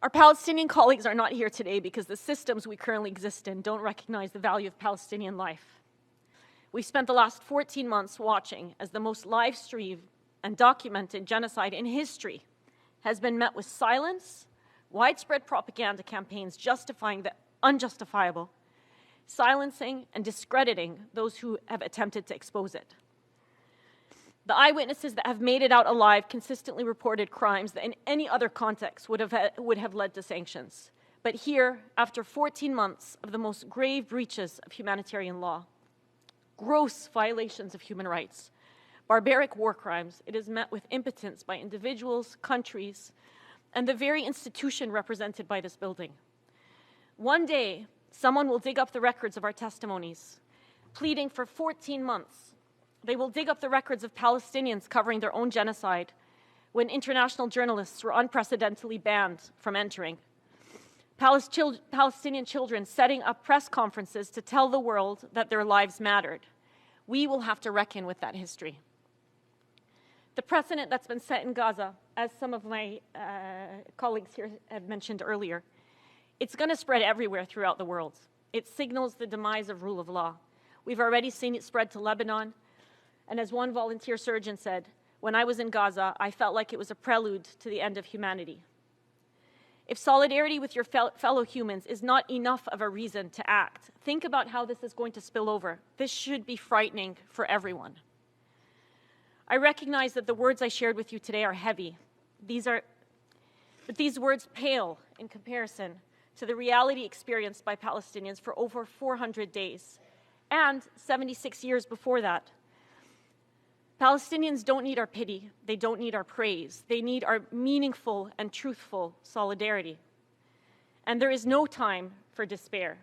Our Palestinian colleagues are not here today because the systems we currently exist in don't recognize the value of Palestinian life. We've spent the last 14 months watching as the most live-streamed and documented genocide in history has been met with silence, widespread propaganda campaigns justifying the unjustifiable, silencing and discrediting those who have attempted to expose it. The eyewitnesses that have made it out alive consistently reported crimes that in any other context would have led to sanctions. But here, after 14 months of the most grave breaches of humanitarian law, gross violations of human rights, barbaric war crimes, it is met with impotence by individuals, countries, and the very institution represented by this building. One day, someone will dig up the records of our testimonies, pleading for 14 months. They will dig up the records of Palestinians covering their own genocide when international journalists were unprecedentedly banned from entering. Palestinian children setting up press conferences to tell the world that their lives mattered. We will have to reckon with that history. The precedent that's been set in Gaza, as some of my colleagues here have mentioned earlier, it's going to spread everywhere throughout the world. It signals the demise of rule of law. We've already seen it spread to Lebanon. And as one volunteer surgeon said, when I was in Gaza, I felt like it was a prelude to the end of humanity. If solidarity with your fellow humans is not enough of a reason to act, think about how this is going to spill over. This should be frightening for everyone. I recognize that the words I shared with you today are heavy. But these words pale in comparison to the reality experienced by Palestinians for over 400 days and 76 years before that. Palestinians don't need our pity. They don't need our praise. They need our meaningful and truthful solidarity. And there is no time for despair.